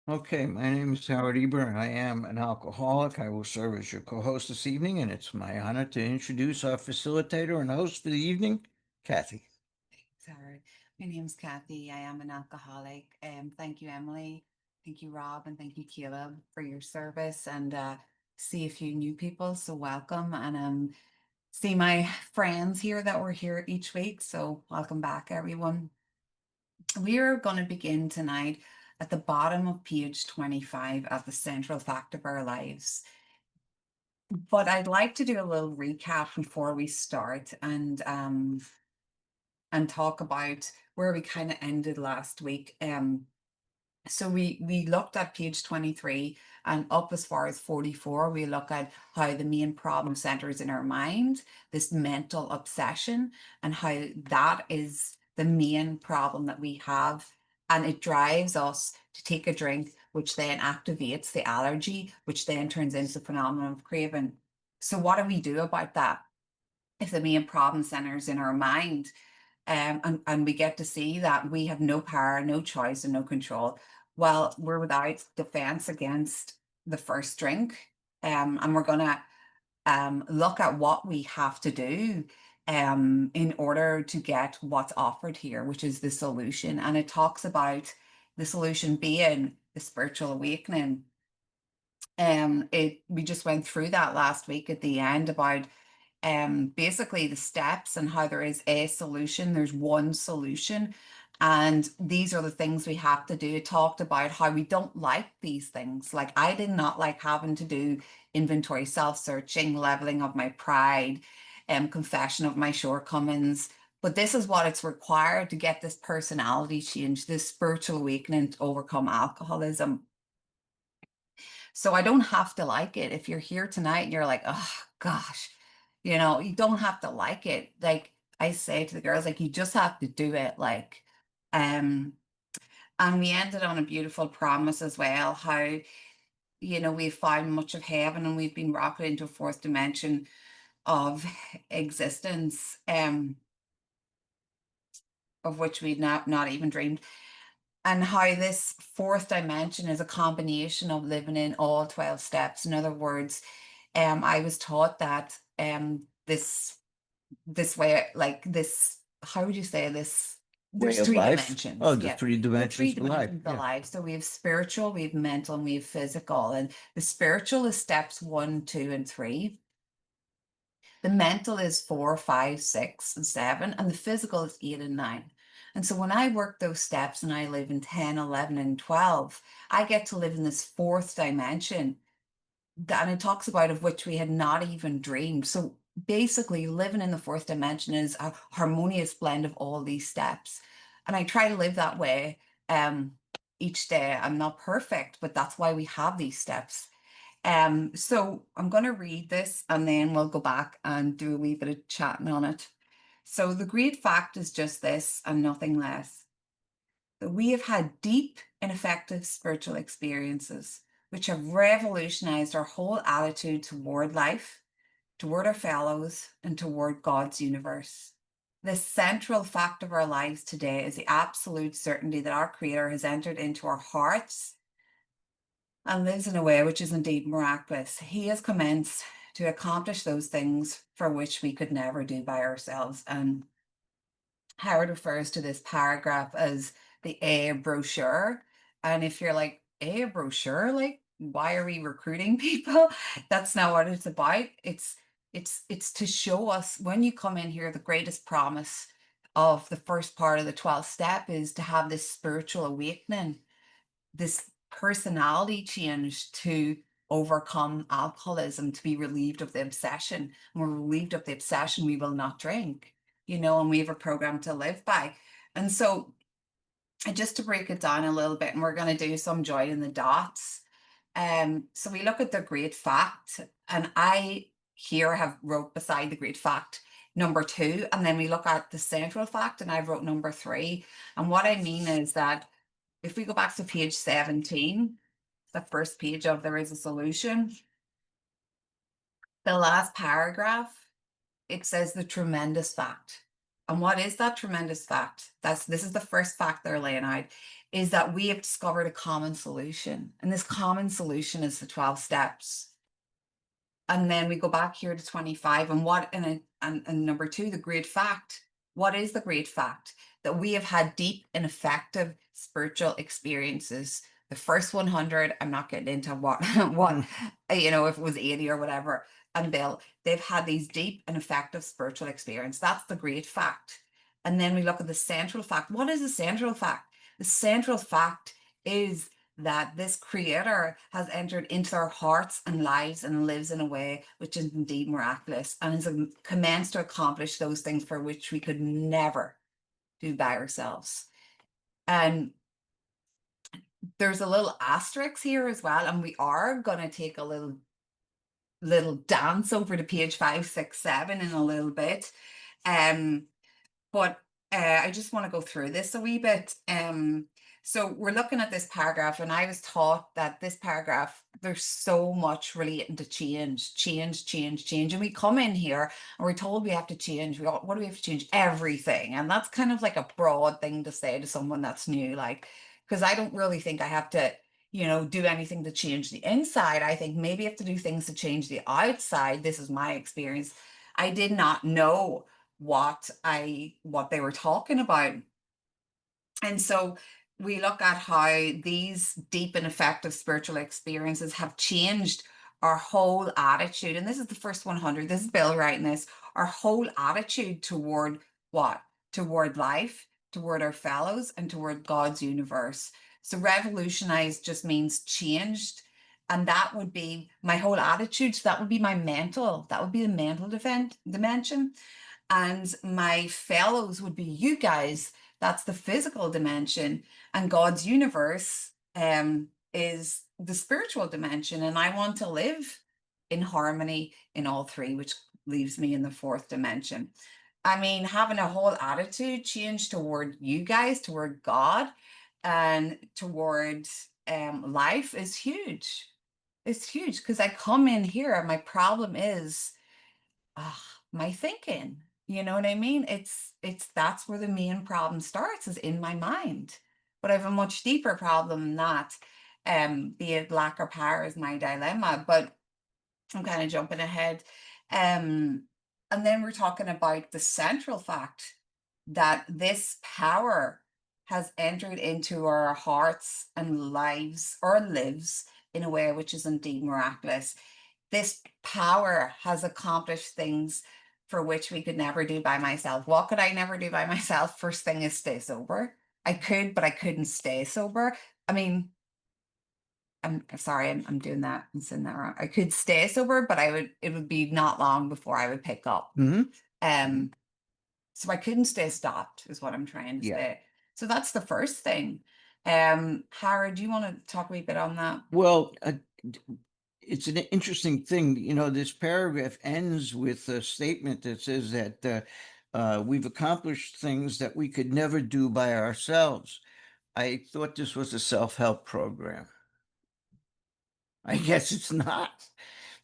Okay, my name is Howard Eber. I am an alcoholic. I will serve as your co-host this evening, and it's my honor to introduce our facilitator and host for the evening, Kathy. Sorry. My name's Kathy. I am an alcoholic. Thank you, Emily. Thank you, Rob, and thank you, Caleb, for your service. And see a few new people, so welcome. And see my friends here that were here each week. So welcome back, everyone. We are going to begin tonight at the bottom of page 25 at the central fact of our lives. But I'd like to do a little recap before we start and talk about where we kind of ended last week. So we looked at page 23 and up as far as 44, we look at how the main problem centers in our mind, this mental obsession, and how that is the main problem that we have. And it drives us to take a drink, which then activates the allergy, which then turns into the phenomenon of craving. So what do we do about that? If the main problem centers in our mind, and we get to see that we have no power, no choice, and no control. Well, we're without defense against the first drink. And we're going to look at what we have to do in order to get what's offered here, which is the solution. And it talks about the solution being the spiritual awakening. We just went through that last week at the end about basically the steps and how there is a solution. There's one solution. And these are the things we have to do. It talked about how we don't like these things. Like I did not like having to do inventory, self-searching, leveling of my pride, confession of my shortcomings. But this is what it's required to get this personality change, this spiritual awakening to overcome alcoholism. So I don't have to like it. If you're here tonight and you're like, oh gosh, you don't have to like it. Like I say to the girls, like you just have to do it. Um, and we ended on a beautiful promise as well, how, we've found much of heaven and we've been rocketed into a fourth dimension of existence, of which we'd not even dreamed. And how this fourth dimension is a combination of living in all 12 steps. In other words, I was taught that this way, like this, how would you say this? Way There's of three life. Oh, dimensions. the Yeah. three The three dimensions of life. dimensions of Yeah. life. So we have spiritual, we have mental, and we have physical. And the spiritual is steps 1, 2, and 3. The mental is 4, 5, 6, and 7, and the physical is 8 and 9. And so when I work those steps and I live in 10, 11, and 12, I get to live in this fourth dimension and it talks about of which we had not even dreamed. So basically, living in the fourth dimension is a harmonious blend of all these steps. And I try to live that way each day. I'm not perfect, but that's why we have these steps. So I'm going to read this and then we'll go back and do a wee bit of chatting on it. So the great fact is just this and nothing less, that we have had deep and effective spiritual experiences which have revolutionized our whole attitude toward life, toward our fellows, and toward God's universe. The central fact of our lives today is the absolute certainty that our Creator has entered into our hearts and lives in a way which is indeed miraculous. He has commenced to accomplish those things for which we could never do by ourselves. And Howard refers to this paragraph as the A brochure. And if you're like, A brochure, like, why are we recruiting people? That's not what it's about. It's to show us when you come in here, the greatest promise of the first part of the 12th step is to have this spiritual awakening, this personality change to overcome alcoholism, to be relieved of the obsession. And we're relieved of the obsession, we will not drink, and we have a program to live by. And so, just to break it down a little bit, and we're going to do some joining the dots. So we look at the great fact, and I here have wrote beside the great fact number 2, and then we look at the central fact, and I wrote number 3. And what I mean is that if we go back to page 17, the first page of There Is a Solution, the last paragraph, it says the tremendous fact. And what is that tremendous fact? This is the first fact they're laying out. is that we have discovered a common solution. And this common solution is the 12 steps. And then we go back here to 25 and and number two, the great fact. What is the great fact? That we have had deep and effective spiritual experiences. The first 100, I'm not getting into what what if it was 80 or whatever, and they've had these deep and effective spiritual experience. That's the great fact. And then we look at the central fact. What is the central fact? The central fact is that this creator has entered into our hearts and lives and lives in a way which is indeed miraculous and has commenced to accomplish those things for which we could never do by ourselves. And there's a little asterisk here as well, and we are going to take a little dance over to page 567 in a little bit. But I just want to go through this a wee bit. So we're looking at this paragraph, and I was taught that this paragraph, there's so much relating to change, change, change, change. And we come in here and we're told we have to change. What do we have to change? Everything. And that's kind of like a broad thing to say to someone that's new, like, because I don't really think I have to, do anything to change the inside. I think maybe I have to do things to change the outside. This is my experience. I did not know what they were talking about. And so we look at how these deep and effective spiritual experiences have changed our whole attitude. And this is the first 100. This is Bill writing this. Our whole attitude toward what? Toward life, toward our fellows, and toward God's universe. So revolutionized just means changed. And that would be my whole attitude. So that would be my mental, that would be the mental dimension. And my fellows would be you guys. That's the physical dimension. And God's universe is the spiritual dimension. And I want to live in harmony in all three, which leaves me in the fourth dimension. I mean, having a whole attitude change toward you guys, toward God, and toward life is huge. It's huge because I come in here and my problem is my thinking. You know what I mean? It's that's where the main problem starts, is in my mind. But I have a much deeper problem than that. Be it lack or power is my dilemma, but I'm kind of jumping ahead. And then we're talking about the central fact that this power has entered into our hearts and lives, or lives in a way which is indeed miraculous. This power has accomplished things for which we could never do by myself. What could I never do by myself? First thing is stay sober. I could, but I couldn't stay sober. I mean, I'm sorry, I'm doing that. I'm saying that wrong. I could stay sober, but it would be not long before I would pick up. Hmm. Um, so I couldn't stay stopped, is what I'm trying to Yeah. say. So that's the first thing. Howard, do you want to talk a wee bit on that? Well, it's an interesting thing. This paragraph ends with a statement that says that we've accomplished things that we could never do by ourselves. I thought this was a self-help program. I guess it's not.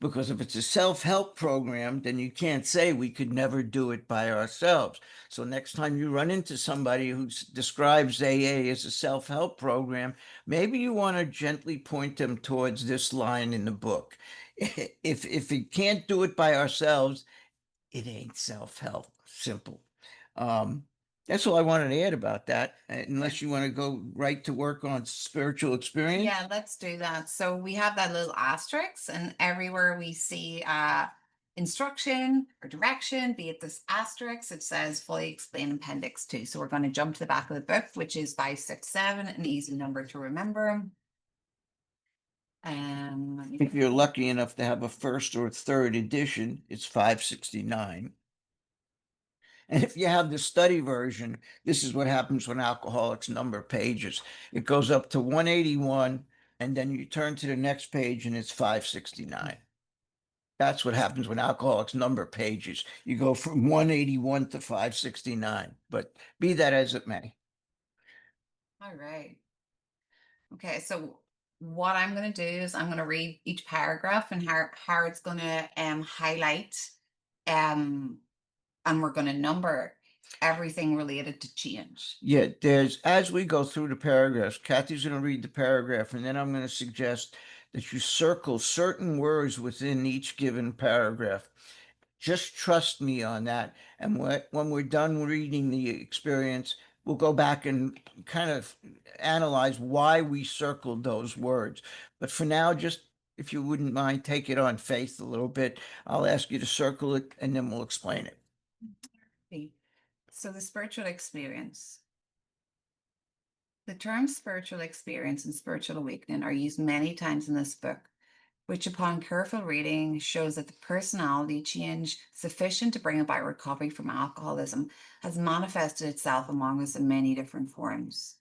Because if it's a self-help program, then you can't say we could never do it by ourselves. So next time you run into somebody who describes AA as a self-help program, maybe you want to gently point them towards this line in the book. If we can't do it by ourselves, it ain't self-help. Simple. Um, that's all I wanted to add about that, unless you want to go right to work on spiritual experience. Yeah, let's do that. So we have that little asterisk, and everywhere we see instruction or direction, be it this asterisk, it says fully explain appendix 2. So we're going to jump to the back of the book, which is 567, an easy number to remember. If you're lucky enough to have a first or third edition, it's 569. And if you have the study version, this is what happens when alcoholics number pages. It goes up to 181, and then you turn to the next page and it's 569. That's what happens when alcoholics number pages. You go from 181 to 569, but be that as it may. All right. Okay, so what I'm going to do is I'm going to read each paragraph, and how it's going to highlight, and we're going to number. everything related to change. Yeah, as we go through the paragraphs, Kathy's going to read the paragraph, and then I'm going to suggest that you circle certain words within each given paragraph. Just trust me on that. And when we're done reading the experience, we'll go back and kind of analyze why we circled those words. But for now, just if you wouldn't mind, take it on faith a little bit. I'll ask you to circle it and then we'll explain it. Okay. So the spiritual experience. The terms spiritual experience and spiritual awakening are used many times in this book, which upon careful reading shows that the personality change sufficient to bring about recovery from alcoholism has manifested itself among us in many different forms.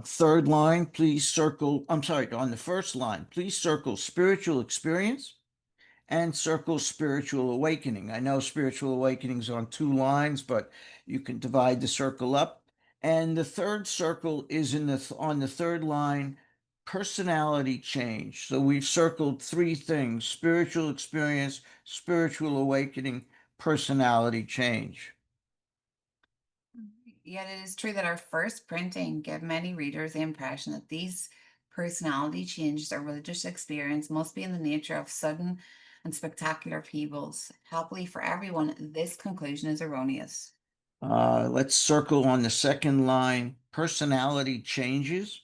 Third line, please circle, I'm sorry, on the first line, please circle spiritual experience and circle spiritual awakening. I know spiritual awakening is on 2 lines, but you can divide the circle up. And the third circle is on the third line, personality change. So we've circled 3 things: spiritual experience, spiritual awakening, personality change. Yet it is true that our first printing gave many readers the impression that these personality changes or religious experience must be in the nature of sudden and spectacular upheavals. Happily for everyone, this conclusion is erroneous. Let's circle on the second line, personality changes.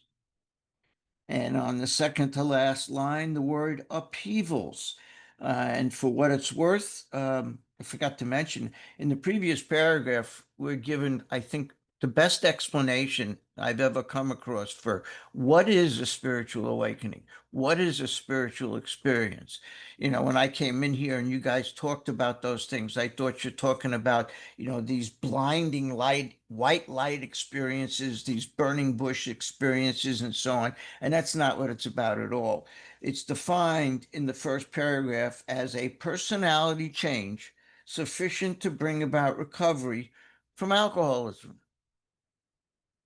And on the second to last line, the word upheavals. And for what it's worth, I forgot to mention, in the previous paragraph, we're given, I think, the best explanation I've ever come across for what is a spiritual awakening, what is a spiritual experience. When I came in here and you guys talked about those things, I thought you're talking about, these blinding light, white light experiences, these burning bush experiences, and so on. And that's not what it's about at all. It's defined in the first paragraph as a personality change sufficient to bring about recovery from alcoholism.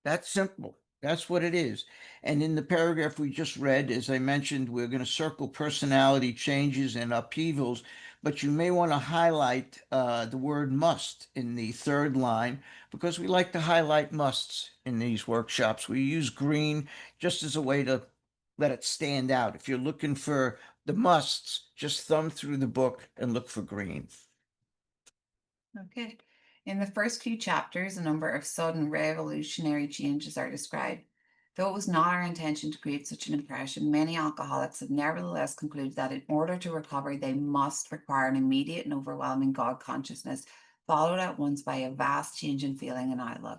That's simple. That's what it is. And in the paragraph we just read, as I mentioned, we're going to circle personality changes and upheavals, but you may want to highlight the word must in the third line because we like to highlight musts in these workshops. We use green just as a way to let it stand out. If you're looking for the musts, just thumb through the book and look for green. Okay. In the first few chapters, a number of sudden revolutionary changes are described. Though it was not our intention to create such an impression, many alcoholics have nevertheless concluded that in order to recover, they must require an immediate and overwhelming God consciousness, followed at once by a vast change in feeling and outlook.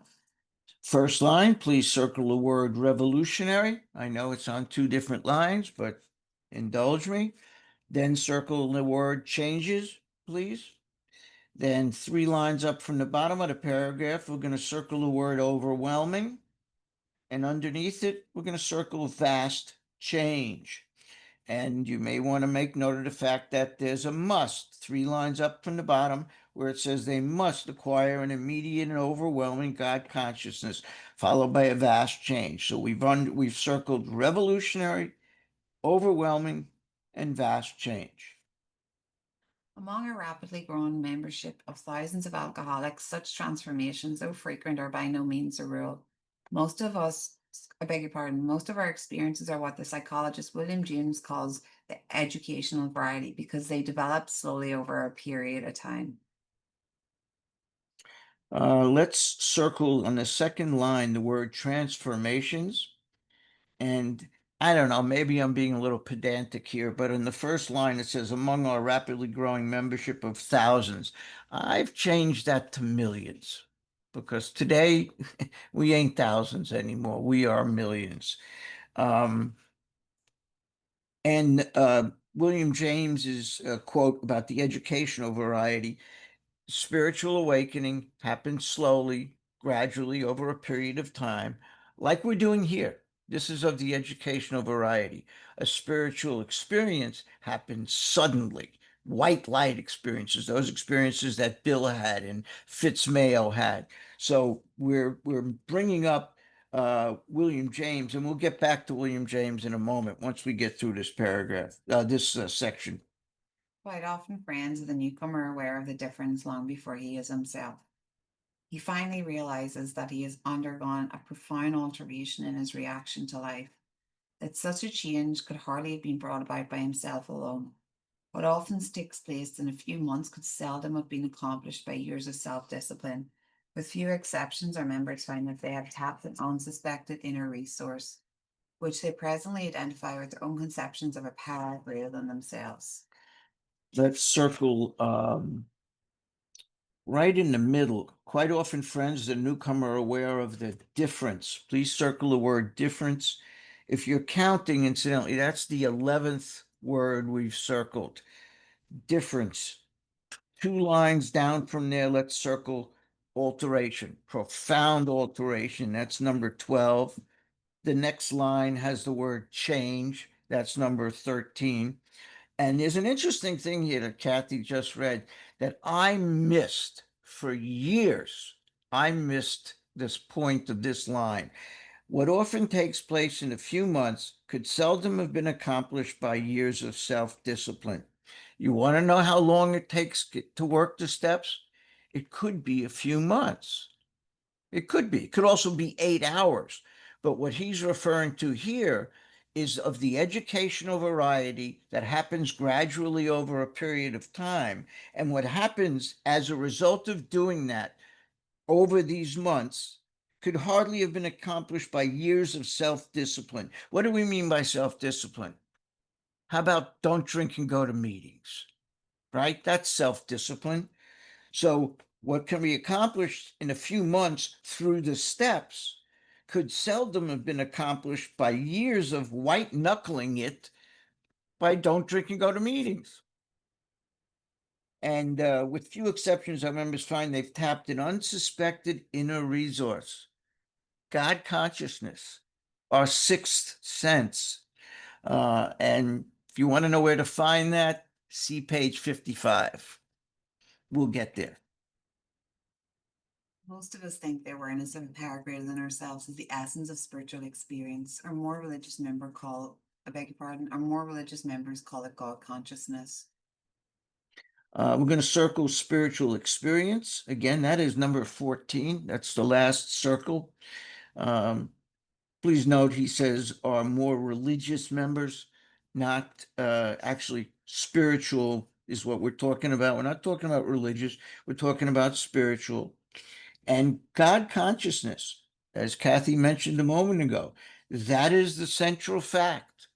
First line, please circle the word revolutionary. I know it's on 2 different lines, but indulge me. Then circle the word changes, please. Then 3 lines up from the bottom of the paragraph, we're going to circle the word overwhelming. And underneath it, we're going to circle vast change. And you may want to make note of the fact that there's a must 3 lines up from the bottom where it says they must acquire an immediate and overwhelming God consciousness, followed by a vast change. So we've circled revolutionary, overwhelming, and vast change. Among our rapidly growing membership of thousands of alcoholics, such transformations, though frequent, are by no means a rule. Most of us, I beg your pardon, most of our experiences are what the psychologist William James calls the educational variety because they develop slowly over a period of time. Let's circle on the second line the word transformations. And I don't know, maybe I'm being a little pedantic here, but in the first line it says, among our rapidly growing membership of thousands. I've changed that to millions because today we ain't thousands anymore. We are millions. Um, and William James's quote about the educational variety: spiritual awakening happens slowly, gradually over a period of time, like we're doing here. This is of the educational variety. A spiritual experience happens suddenly. White light experiences, those experiences that Bill had and Fitzmayo had. So we're bringing up William James, and we'll get back to William James in a moment once we get through this paragraph, this section. Quite often, friends of the newcomer are aware of the difference long before he is himself. He finally realizes that he has undergone a profound alteration in his reaction to life, that such a change could hardly have been brought about by himself alone. What often takes place in a few months could seldom have been accomplished by years of self discipline. With few exceptions, our members find that they have tapped an unsuspected inner resource, which they presently identify with their own conceptions of a power greater than themselves. Let's circle right in the middle. Quite often, friends, the newcomer are aware of the difference. Please circle the word difference. If you're counting, incidentally, that's the 11th word we've circled. Difference. 2 lines down from there, let's circle alteration, profound alteration. That's number 12. The next line has the word change. That's number 13. And there's an interesting thing here that Kathy just read that I missed for years. I missed this point of this line. What often takes place in a few months could seldom have been accomplished by years of self-discipline. You want to know how long it takes to work the steps? It could be a few months. It could be. It could also be 8 hours. But what he's referring to here is of the educational variety that happens gradually over a period of time. And what happens as a result of doing that over these months could hardly have been accomplished by years of self-discipline. What do we mean by self-discipline? How about don't drink and go to meetings, right? That's self-discipline. So what can be accomplished in a few months through the steps could seldom have been accomplished by years of white knuckling it by don't drink and go to meetings. And with few exceptions, our members find they've tapped an unsuspected inner resource, God consciousness, our sixth sense. And if you want to know where to find that, see page 55. We'll get there. Most of us think the awareness of a power greater than ourselves is the essence of spiritual experience. Our more religious member call, I beg your pardon, our more religious members call it God consciousness. We're going to circle spiritual experience. Again, that is number 14. That's the last circle. Please note, he says are more religious members, not actually spiritual is what we're talking about. We're not talking about religious. We're talking about spiritual. And God consciousness, as Kathy mentioned a moment ago, that is the central fact.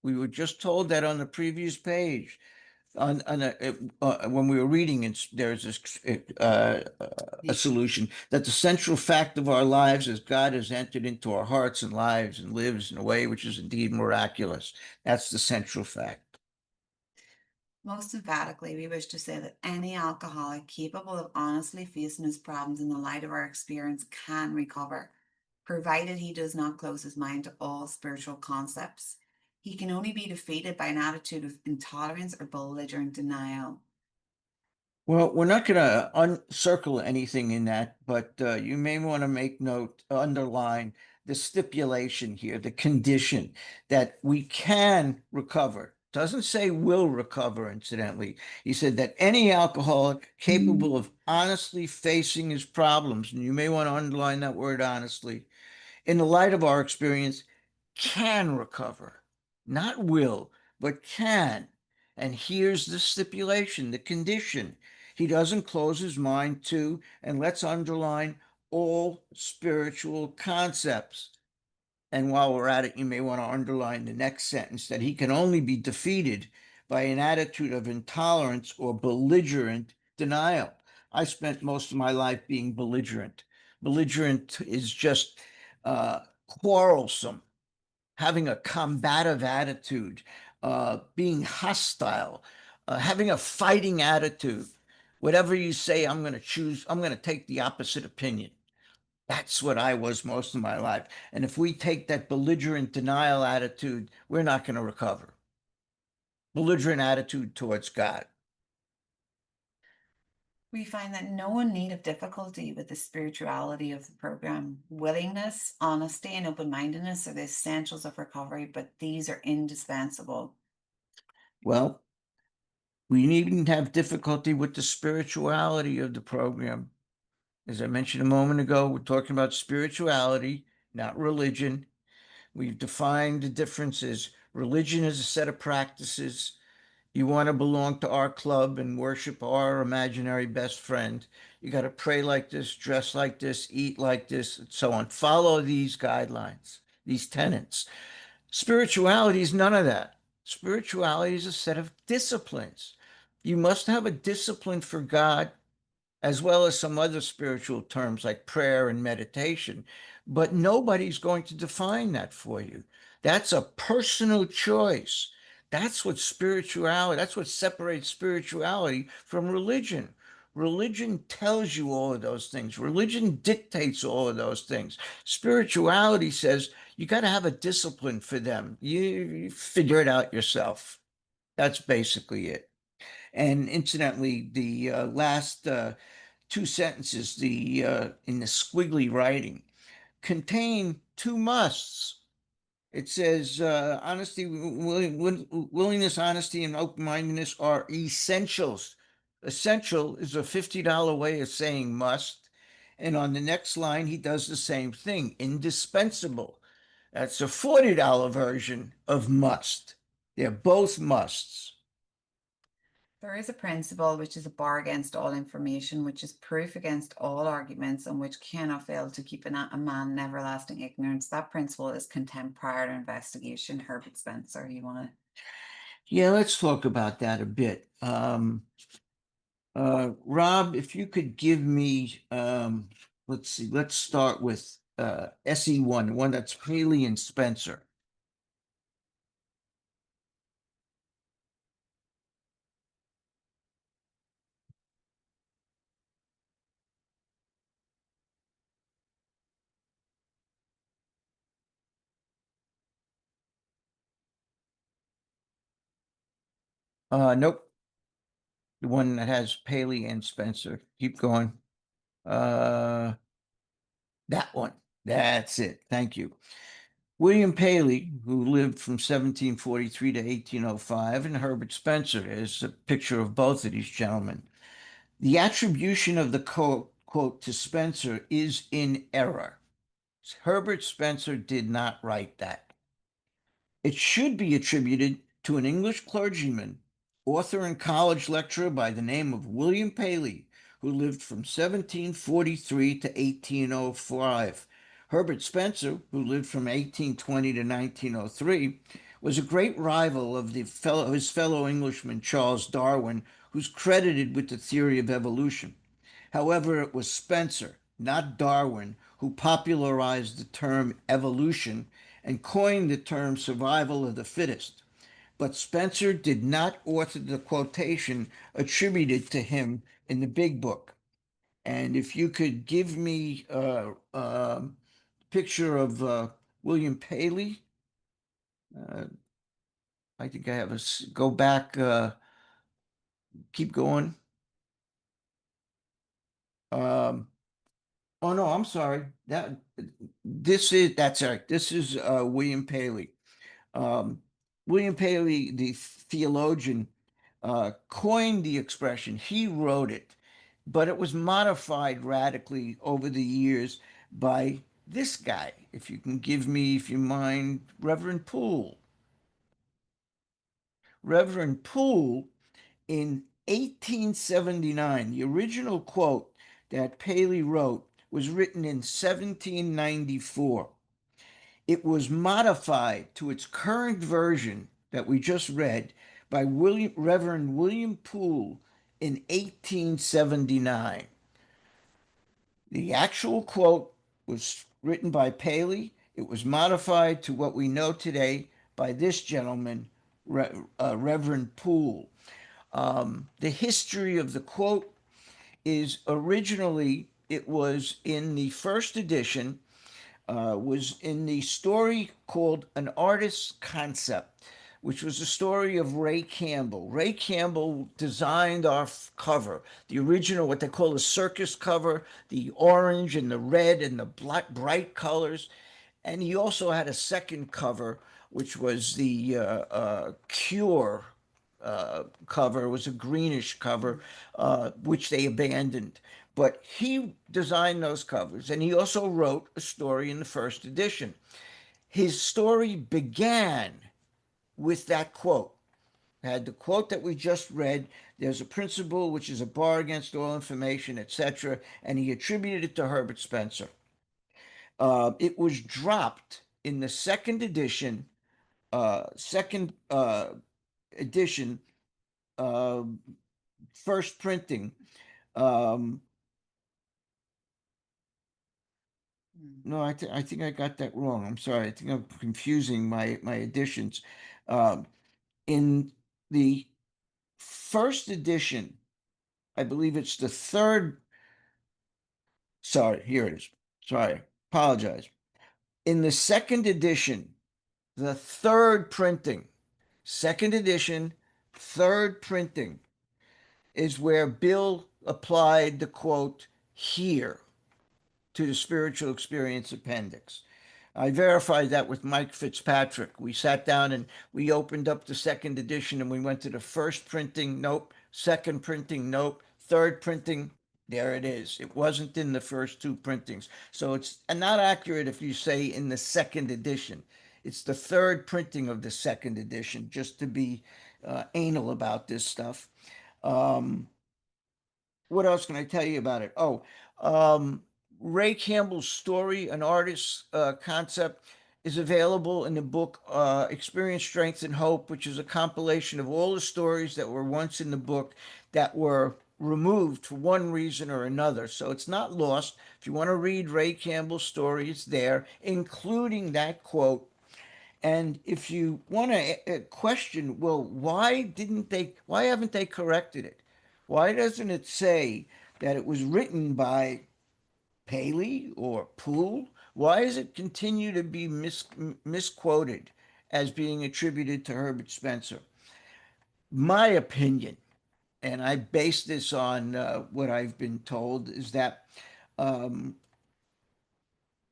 We were just told that on the previous page on when we were reading, and there's a solution that the central fact of our lives is God has entered into our hearts and lives and lives in a way which is indeed miraculous. That's the central fact. Most emphatically, we wish to say that any alcoholic capable of honestly facing his problems in the light of our experience can recover, provided he does not close his mind to all spiritual concepts. He can only be defeated by an attitude of intolerance or belligerent denial. Well, we're not going to uncircle anything in that, but you may want to make note, underline the stipulation here, the condition that we can recover. Doesn't say will recover, incidentally. He said that any alcoholic capable of honestly facing his problems, and you may want to underline that word honestly, in the light of our experience, can recover, not will, but can. And here's the stipulation, the condition. He doesn't close his mind to, and let's underline, all spiritual concepts. And while we're at it, you may want to underline the next sentence that he can only be defeated by an attitude of intolerance or belligerent denial. I spent most of my life being belligerent. Belligerent is just quarrelsome, having a combative attitude, being hostile, having a fighting attitude. Whatever you say, I'm going to take the opposite opinion. That's what I was most of my life. And if we take that belligerent denial attitude, we're not going to recover. Belligerent attitude towards God. We find that no one need have difficulty with the spirituality of the program. Willingness, honesty, and open mindedness are the essentials of recovery, but these are indispensable. Well, we needn't have difficulty with the spirituality of the program. As I mentioned a moment ago, we're talking about spirituality, not religion. We've defined the differences. Religion is a set of practices. You want to belong to our club and worship our imaginary best friend. You got to pray like this, dress like this, eat like this, and so on. Follow these guidelines, these tenets. Spirituality is none of that. Spirituality is a set of disciplines. You must have a discipline for God as well as some other spiritual terms like prayer and meditation. But nobody's going to define that for you. That's a personal choice. That's what spirituality, that's what separates spirituality from religion. Religion tells you all of those things. Religion dictates all of those things. Spirituality says you got to have a discipline for them. You figure it out yourself. That's basically it. And incidentally, the last two sentences, the in the squiggly writing, contain two musts. It says honesty, willingness, honesty, and open-mindedness are essentials. Essential is a $50 way of saying must. And on the next line, he does the same thing. Indispensable. That's a $40 version of must. They're both musts. There is a principle which is a bar against all information, which is proof against all arguments, and which cannot fail to keep a man in everlasting ignorance. That principle is contempt prior to investigation. Herbert Spencer, you want to? Yeah, let's talk about that a bit. Rob, if you could give me, let's see, let's start with SE1, one that's Paley and Spencer. Nope, the one that has Paley and Spencer. Keep going. Uh, that one. That's it. Thank you. William Paley, who lived from 1743 to 1805, and Herbert Spencer is a picture of both of these gentlemen. The attribution of the quote to Spencer is in error. Herbert Spencer did not write that. It should be attributed to an English clergyman, author and college lecturer by the name of William Paley, who lived from 1743 to 1805. Herbert Spencer, who lived from 1820 to 1903, was a great rival of his fellow Englishman Charles Darwin, who's credited with the theory of evolution. However, it was Spencer, not Darwin, who popularized the term evolution and coined the term survival of the fittest. But Spencer did not author the quotation attributed to him in the Big Book. And if you could give me a picture of William Paley, uh, I think I have a go back, keep going. Um, oh no, I'm sorry. That's right. This is William Paley. Um, William Paley, the theologian, coined the expression. He wrote it, but it was modified radically over the years by this guy. If you can give me, if you mind, Reverend Poole. Reverend Poole in 1879, the original quote that Paley wrote was written in 1794. It was modified to its current version that we just read by Reverend William Poole in 1879. The actual quote was written by Paley. It was modified to what we know today by this gentleman, Reverend Poole. The history of the quote is originally, it was in the first edition, was in the story called An Artist's Concept, which was a story of Ray Campbell. Ray Campbell designed our cover, the original, what they call a circus cover, the orange and the red and the black, bright colors. And he also had a second cover, which was the Cure cover. It was a greenish cover, which they abandoned. but he designed those covers, and he also wrote a story in the first edition. His story began with that quote. Had the quote that we just read. There's a principle which is a bar against all information, etc., and he attributed it to Herbert Spencer. It was dropped in the second edition, uh, first printing. Um, no, I think I got that wrong. I'm sorry. I think I'm confusing my editions. Um, in the first edition, I believe it's the third. Sorry, here it is. Sorry, apologize. In the second edition, the third printing, second edition, third printing, is where Bill applied the quote here to the spiritual experience appendix. I verified that with Mike Fitzpatrick. We sat down and we opened up the second edition and we went to the first printing. Nope. Second printing. Nope. Third printing. There it is. It wasn't in the first two printings. So it's not accurate if you say in the second edition. It's the third printing of the second edition, just to be anal about this stuff. Um, what else can I tell you about it? Oh, Ray Campbell's story, an artist's concept, is available in the book Experience, Strength, and Hope, which is a compilation of all the stories that were once in the book that were removed for one reason or another. So it's not lost. If you want to read Ray Campbell's story, it's there, including that quote. And if you want to question, well, why haven't they corrected it? Why doesn't it say that it was written by Paley or Poole? Why does it continue to be misquoted as being attributed to Herbert Spencer? My opinion, and I base this on what I've been told, is that um,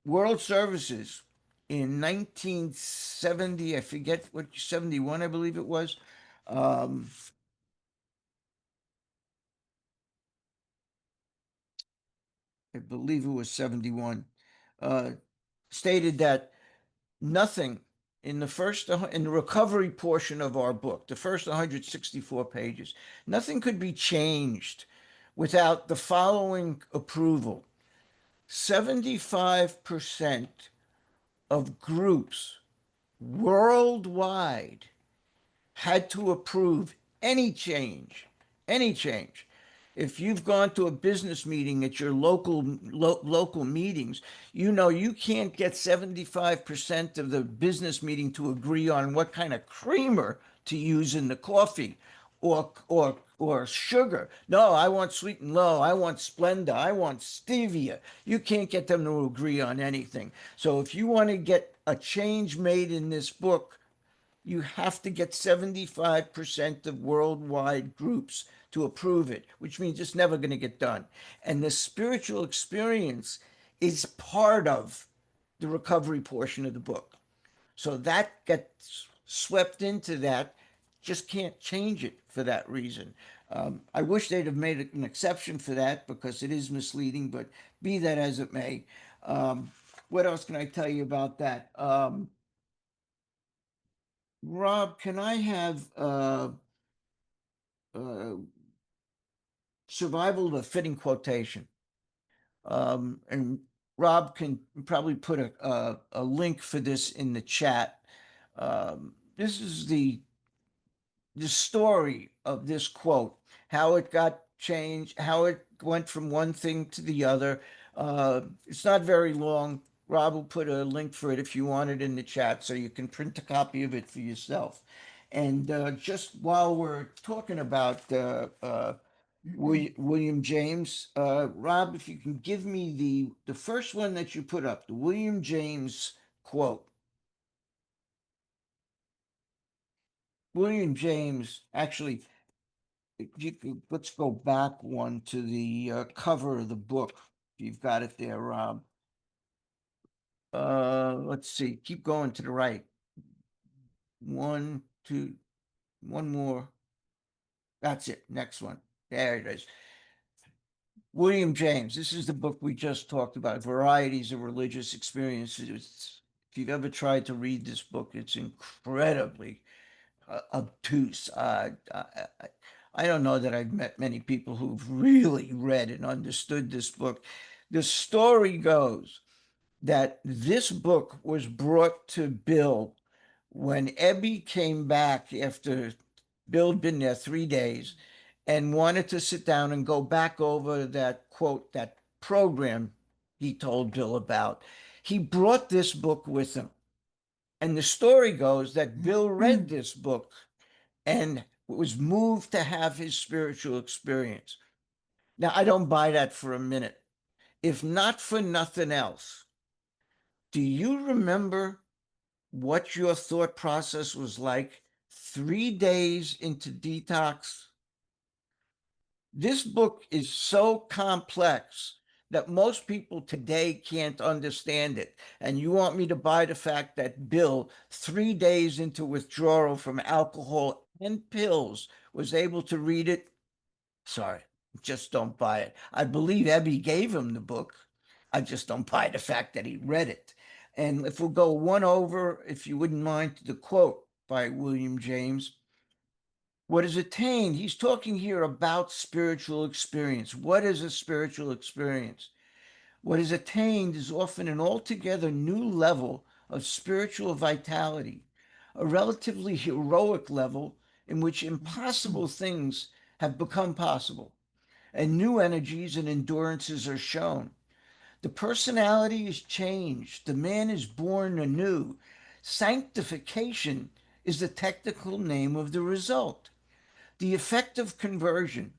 World Services in 1970, I forget what, 71, I believe it was. Um, I believe it was 71, uh, stated that nothing in in the recovery portion of our book, the first 164 pages, nothing could be changed without the following approval. 75% of groups worldwide had to approve any change. If you've gone to a business meeting at your local meetings, you know you can't get 75% of the business meeting to agree on what kind of creamer to use in the coffee or sugar. No, I want sweet and low. I want Splenda. I want stevia. You can't get them to agree on anything. So if you want to get a change made in this book, you have to get 75% of worldwide groups to approve it, which means it's never going to get done. And the spiritual experience is part of the recovery portion of the book. So that gets swept into that. Just can't change it for that reason. I wish they'd have made an exception for that because it is misleading, but be that as it may. Um, what else can I tell you about that? Rob, can I have uh, survival of a fitting quotation? And Rob can probably put a link for this in the chat. This is the story of this quote, how it got changed, how it went from one thing to the other. It's not very long. Rob will put a link for it if you want it in the chat so you can print a copy of it for yourself. And just while we're talking about William James, Rob, if you can give me the first one that you put up, the William James quote. William James actually, let's go back one to the cover of the book. You've got it there, Rob. Let's see. Keep going to the right. One, two, one more. That's it. Next one. There it is. William James, this is the book we just talked about, Varieties of Religious Experiences. If you've ever tried to read this book, it's incredibly obtuse. I don't know that I've met many people who've really read and understood this book. The story goes that this book was brought to Bill when Ebby came back after Bill had been there 3 days and wanted to sit down and go back over that quote, that program he told Bill about. He brought this book with him. And the story goes that Bill read this book and was moved to have his spiritual experience. Now, I don't buy that for a minute. If not for nothing else, do you remember what your thought process was like 3 days into detox? This book is so complex that most people today can't understand it. And you want me to buy the fact that Bill, 3 days into withdrawal from alcohol and pills, was able to read it? Sorry, just don't buy it. I believe Ebby gave him the book. I just don't buy the fact that he read it. And if we'll go one over, if you wouldn't mind, to the quote by William James. What is attained? He's talking here about spiritual experience. What is a spiritual experience? What is attained is often an altogether new level of spiritual vitality, a relatively heroic level in which impossible things have become possible, and new energies and endurances are shown. The personality is changed. The man is born anew. Sanctification is the technical name of the result. The effect of conversion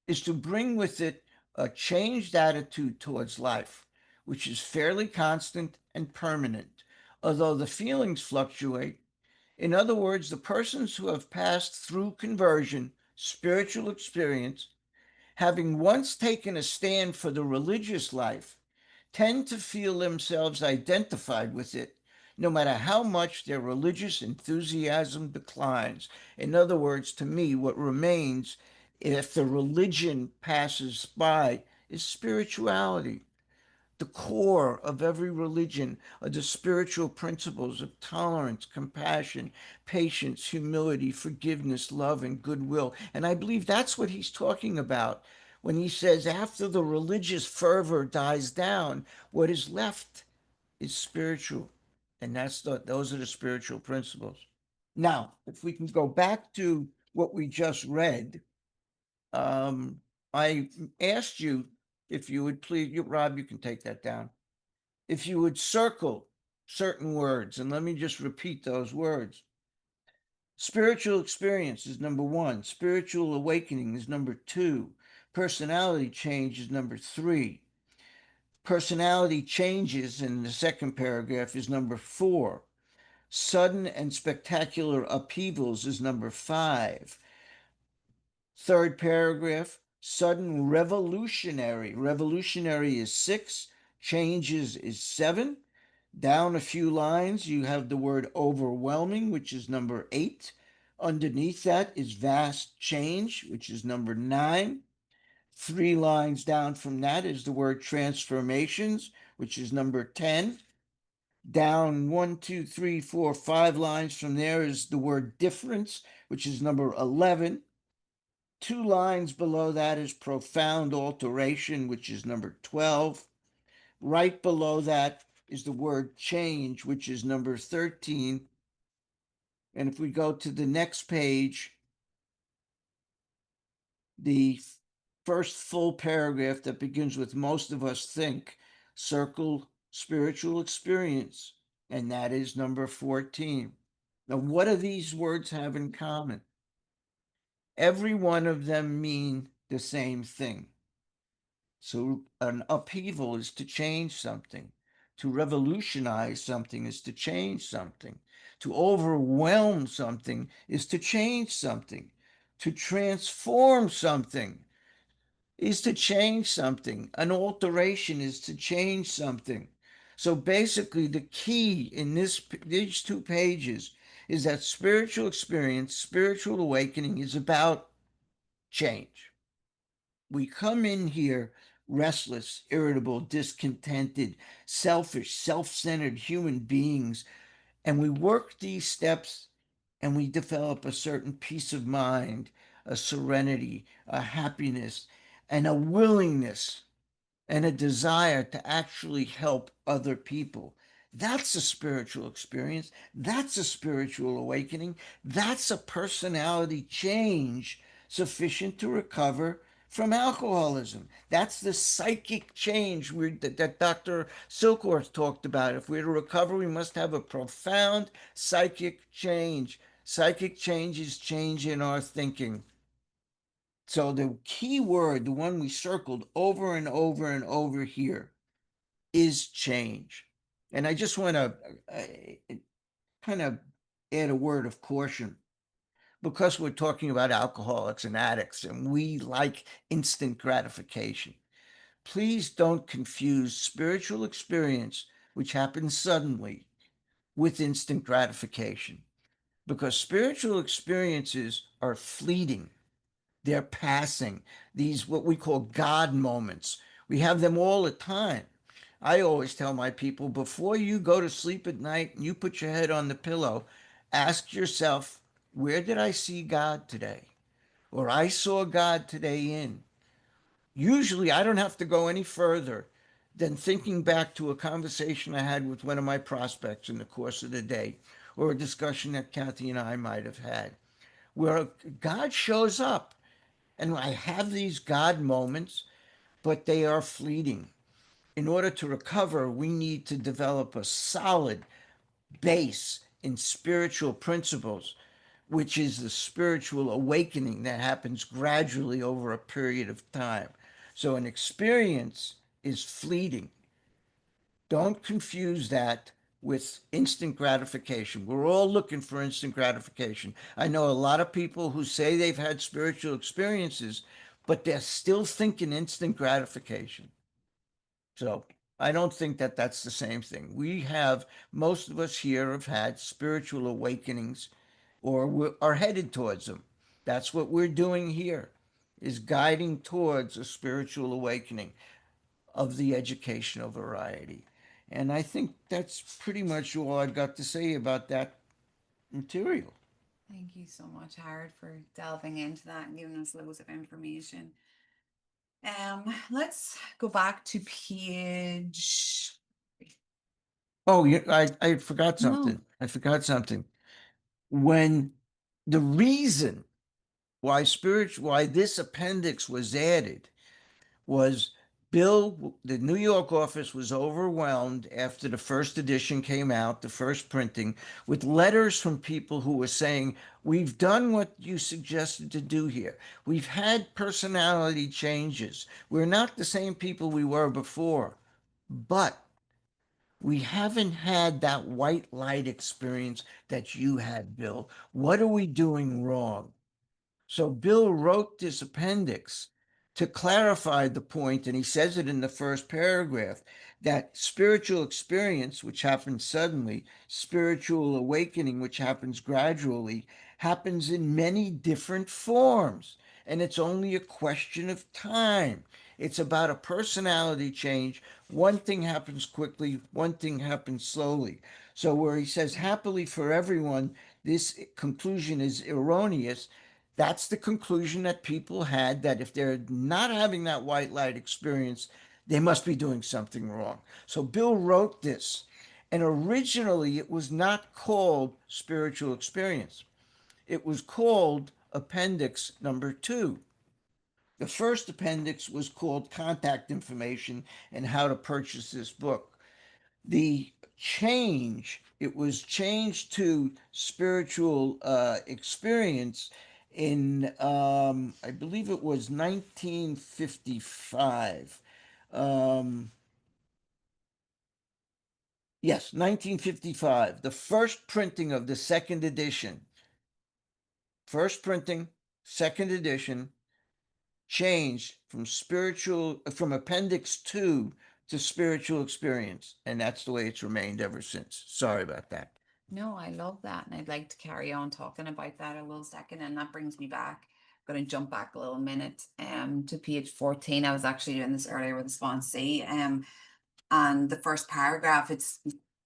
is to bring with it a changed attitude towards life, which is fairly constant and permanent, although the feelings fluctuate. In other words, the persons who have passed through conversion, spiritual experience, having once taken a stand for the religious life, tend to feel themselves identified with it, no matter how much their religious enthusiasm declines. In other words, to me, what remains if the religion passes by is spirituality. The core of every religion are the spiritual principles of tolerance, compassion, patience, humility, forgiveness, love, and goodwill. And I believe that's what he's talking about when he says after the religious fervor dies down, what is left is spiritual. And those are the spiritual principles. Now, if we can go back to what we just read, I asked you if you would please, Rob, you can take that down. If you would circle certain words, and let me just repeat those words. Spiritual experience is number one. Spiritual awakening is number two. Personality change is number three. Personality changes in the second paragraph is number four. Sudden and spectacular upheavals is number five. Third paragraph, sudden revolutionary. Revolutionary is six. Changes is seven. Down a few lines, you have the word overwhelming, which is number eight. Underneath that is vast change, which is number nine. 3 lines down from that is the word transformations, which is number 10. Down 1, 2, 3, 4, 5 lines from there is the word difference, which is number 11. 2 lines below that is profound alteration, which is number 12. Right below that is the word change, which is number 13. And if we go to the next page, the first full paragraph that begins with most of us think, circle spiritual experience, and that is number 14. Now, what do these words have in common? Every one of them mean the same thing. So an upheaval is to change something. To revolutionize something is to change something. To overwhelm something is to change something. To transform something is to change something. An alteration is to change something. So basically, the key in these 2 pages is that spiritual experience, spiritual awakening is about change. We come in here restless, irritable, discontented, selfish, self-centered human beings. And we work these steps and we develop a certain peace of mind, a serenity, a happiness, and a willingness and a desire to actually help other people. That's a spiritual experience. That's a spiritual awakening. That's a personality change sufficient to recover from alcoholism. That's the psychic change that Dr. Silkworth talked about. If we're to recover, we must have a profound psychic change. Psychic change is change in our thinking. So the key word, the one we circled over and over and over here, is change. And I just want to kind of add a word of caution because we're talking about alcoholics and addicts and we like instant gratification. Please don't confuse spiritual experience, which happens suddenly, with instant gratification because spiritual experiences are fleeting. They're passing, these what we call God moments. We have them all the time. I always tell my people before you go to sleep at night and you put your head on the pillow, ask yourself, where did I see God today? Or I saw God today in. Usually I don't have to go any further than thinking back to a conversation I had with one of my prospects in the course of the day, or a discussion that Kathy and I might have had, where God shows up. And I have these God moments, but they are fleeting. In order to recover, we need to develop a solid base in spiritual principles, which is the spiritual awakening that happens gradually over a period of time. So an experience is fleeting. Don't confuse that with instant gratification. We're all looking for instant gratification. I know a lot of people who say they've had spiritual experiences, but they're still thinking instant gratification. So I don't think that that's the same thing. Most of us here have had spiritual awakenings or are headed towards them. That's what we're doing here, is guiding towards a spiritual awakening of the educational variety. And I think that's pretty much all I've got to say about that material. Thank you so much, Howard, for delving into that and giving us loads of information. Let's go back to page. Oh, yeah, I forgot No, something. I forgot something. When the reason why this appendix was added was the New York office was overwhelmed after the first edition came out, the first printing, with letters from people who were saying, we've done what you suggested to do here. We've had personality changes. We're not the same people we were before, but we haven't had that white light experience that you had, Bill. What are we doing wrong? So Bill wrote this appendix to clarify the point, and he says it in the first paragraph, that spiritual experience, which happens suddenly, spiritual awakening, which happens gradually, happens in many different forms. And it's only a question of time. It's about a personality change. One thing happens quickly, one thing happens slowly. So, where he says, happily for everyone, this conclusion is erroneous. That's the conclusion that people had, that if they're not having that white light experience, they must be doing something wrong. So Bill wrote this, and originally it was not called spiritual experience. It was called Appendix number 2. The first appendix was called Contact Information and How to Purchase This Book. It was changed to spiritual experience in, I believe it was 1955. Um, yes, 1955, the first printing of the second edition. First printing, second edition, changed from Appendix 2 to spiritual experience. And that's the way it's remained ever since. Sorry about that. no, I love that. And I'd like to carry on talking about that a little second. And that brings me back going to jump back a little minute to page 14. I was actually doing this earlier with the sponsee. And the first paragraph, it's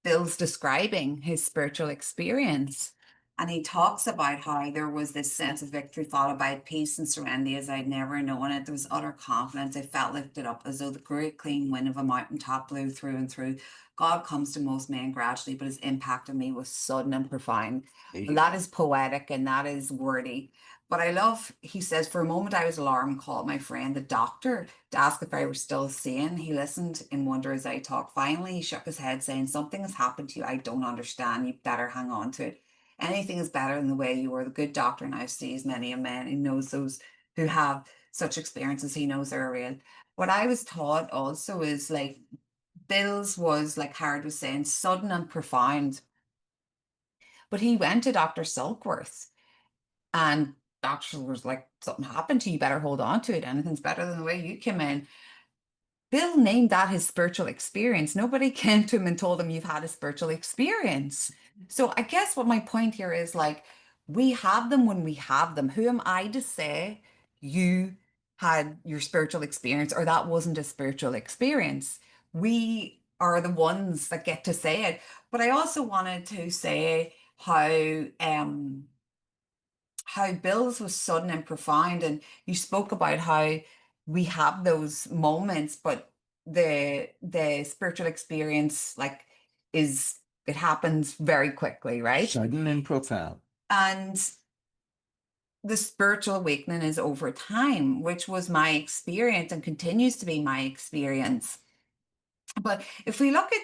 Bill's describing his spiritual experience. And he talks about how there was this sense of victory followed by peace and serenity as I'd never known it. There was utter confidence. I felt lifted up as though the great clean wind of a mountaintop blew through and through. God comes to most men gradually, but his impact on me was sudden and profound. And that is poetic and that is wordy. But I love, he says, for a moment I was alarmed, called my friend, the doctor, to ask if I were still sane. He listened in wonder as I talked. Finally, he shook his head, saying, something has happened to you I don't understand. You better hang on to it. Anything is better than the way you were. The good doctor now sees many a man. He knows those who have such experiences. He knows they're real. What I was taught also is like Bill's was, like Howard was saying, sudden and profound. But he went to Dr. Silkworth, and doctor was like, something happened to you, better hold on to it. Anything's better than the way you came in. Bill named that his spiritual experience. Nobody came to him and told him you've had a spiritual experience. So I guess what my point here is like, we have them when we have them. Who am I to say you had your spiritual experience or that wasn't a spiritual experience? We are the ones that get to say it. But I also wanted to say how Bill's was sudden and profound, and you spoke about how we have those moments, but the spiritual experience like is it happens very quickly, right? Sudden and profound. And the spiritual awakening is over time, which was my experience and continues to be my experience. But if we look at,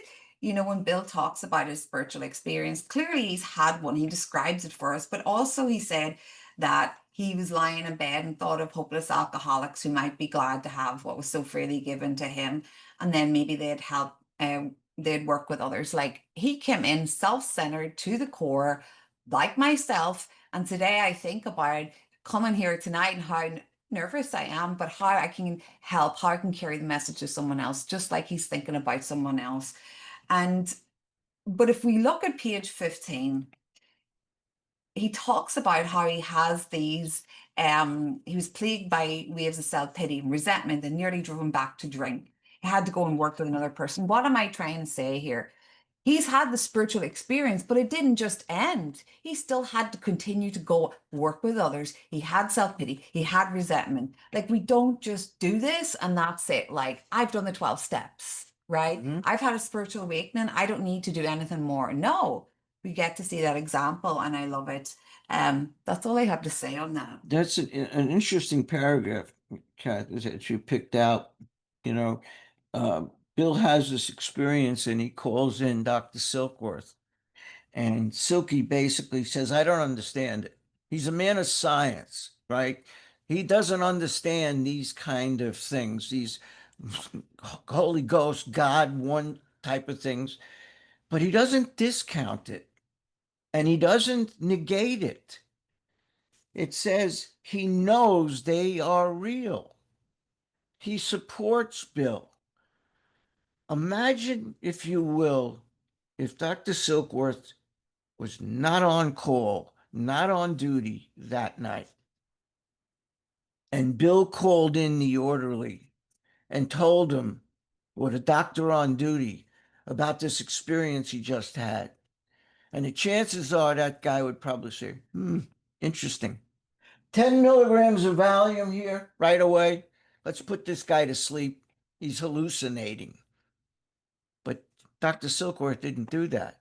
when Bill talks about his spiritual experience, clearly he's had one. He describes it for us, but also he said that he was lying in bed and thought of hopeless alcoholics who might be glad to have what was so freely given to him. And then maybe they'd help, they'd work with others. Like he came in self-centered to the core, like myself. And today I think about coming here tonight and how nervous I am, but how I can help, how I can carry the message to someone else, just like he's thinking about someone else. But if we look at page 15, he talks about how he has these, he was plagued by waves of self-pity and resentment and nearly driven back to drink. He had to go and work with another person. What am I trying to say here? He's had the spiritual experience, but it didn't just end. He still had to continue to go work with others. He had self-pity. He had resentment. Like we don't just do this and that's it. Like I've done the 12 steps, right? I've had a spiritual awakening. I don't need to do anything more. No, we get to see that example and I love it. That's all I have to say on that. That's an interesting paragraph, Kat, that you picked out. You know, Bill has this experience and he calls in Dr. Silkworth. And Silky basically says, I don't understand it. He's a man of science, right? He doesn't understand these kind of things, these Holy Ghost, God, one type of things, but he doesn't discount it and he doesn't negate it. It says he knows they are real. He supports Bill. Imagine, if you will, if Dr. Silkworth was not on call, not on duty that night. And Bill called in the orderly and told him, or the doctor on duty, about this experience he just had. And the chances are that guy would probably say, interesting. 10 milligrams of Valium here right away. Let's put this guy to sleep. He's hallucinating. But Dr. Silkworth didn't do that.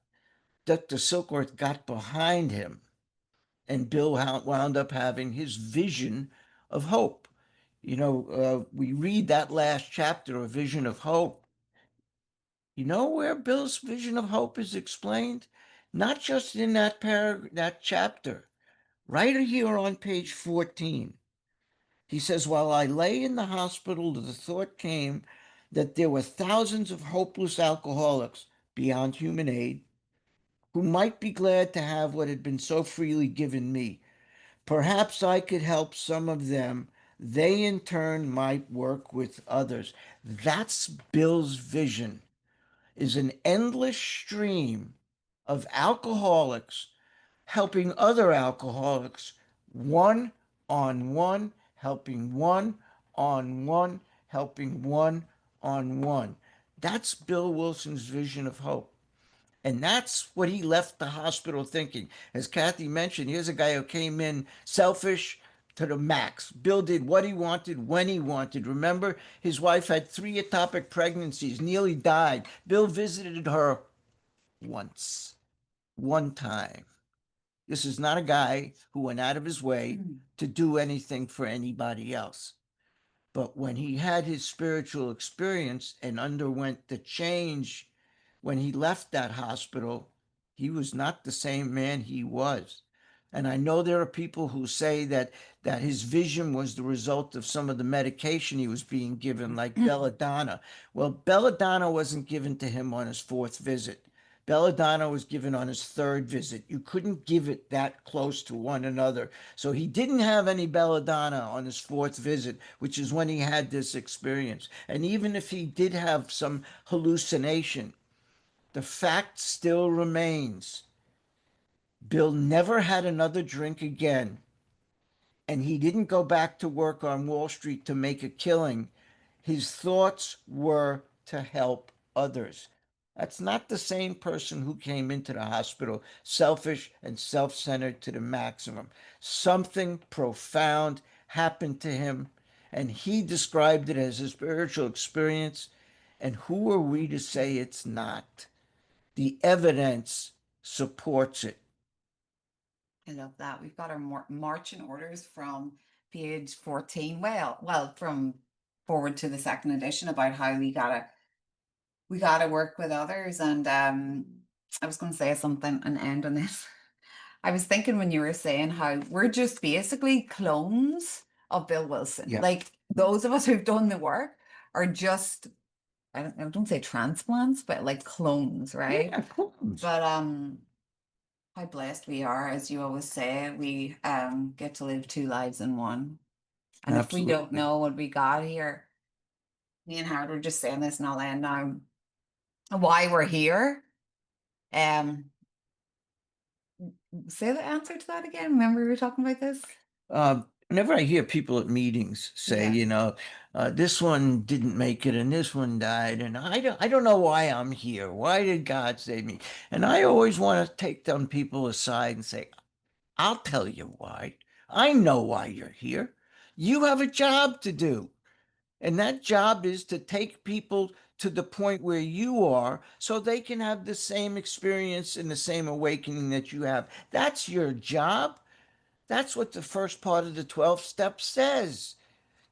Dr. Silkworth got behind him, and Bill wound up having his vision of hope. We read that last chapter, A Vision of Hope. You know where Bill's vision of hope is explained? Not just in that chapter, right here on page 14. He says, while I lay in the hospital, the thought came that there were thousands of hopeless alcoholics beyond human aid who might be glad to have what had been so freely given me. Perhaps I could help some of them. They in turn might work with others. That's Bill's vision, is an endless stream of alcoholics helping other alcoholics one on one, helping one, on one, helping one, on one. That's Bill Wilson's vision of hope. And that's what he left the hospital thinking. As Kathy mentioned, here's a guy who came in selfish to the max. Bill did what he wanted when he wanted. Remember, his wife had 3 ectopic pregnancies, nearly died. Bill visited her once, one time. This is not a guy who went out of his way to do anything for anybody else. But when he had his spiritual experience and underwent the change when he left that hospital, he was not the same man he was. And I know there are people who say that his vision was the result of some of the medication he was being given, like belladonna. Well, belladonna wasn't given to him on his 4th visit. Belladonna was given on his 3rd visit. You couldn't give it that close to one another. So he didn't have any belladonna on his 4th visit, which is when he had this experience. And even if he did have some hallucination, the fact still remains Bill never had another drink again, and he didn't go back to work on Wall Street to make a killing. His thoughts were to help others. That's not the same person who came into the hospital selfish and self centered to the maximum. Something profound happened to him, and he described it as a spiritual experience. And who are we to say it's not? The evidence supports it. I love that. We've got our marching orders from page 14. Well, from forward to the second edition about how we gotta work with others. And I was gonna say something and end on this. I was thinking when you were saying how we're just basically clones of Bill Wilson. Yeah. Like those of us who've done the work are just I don't say transplants, but like clones, right? Yeah, clones. But how blessed we are, as you always say, we get to live 2 lives in one. And if we don't Absolutely. know what we got here, me and Howard were just saying this, and I'll end now. Why we're here. Um, say the answer to that again. Remember we were talking about this? Whenever I hear people at meetings say, Yeah. this one didn't make it and this one died, and I don't know why I'm here. Why did God save me? And I always want to take them people aside and say, I'll tell you why. I know why you're here. You have a job to do. And that job is to take people to the point where you are so they can have the same experience and the same awakening that you have. That's your job. That's what the first part of the 12 steps says,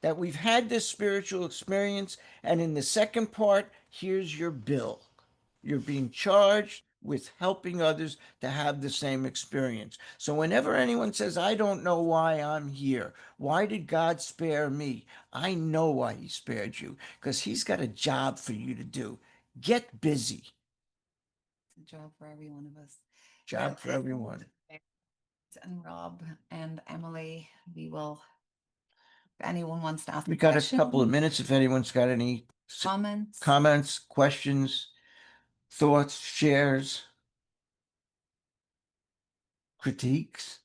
that we've had this spiritual experience. And in the second part, here's your bill. You're being charged with helping others to have the same experience. So whenever anyone says, I don't know why I'm here, why did God spare me? I know why he spared you, because he's got a job for you to do. Get busy. It's a job for every one of us. Well, Job for everyone. and Rob and Emily, if anyone wants to ask We a got a question, couple of minutes if anyone's got any comments. comments, questions, thoughts, shares, critiques.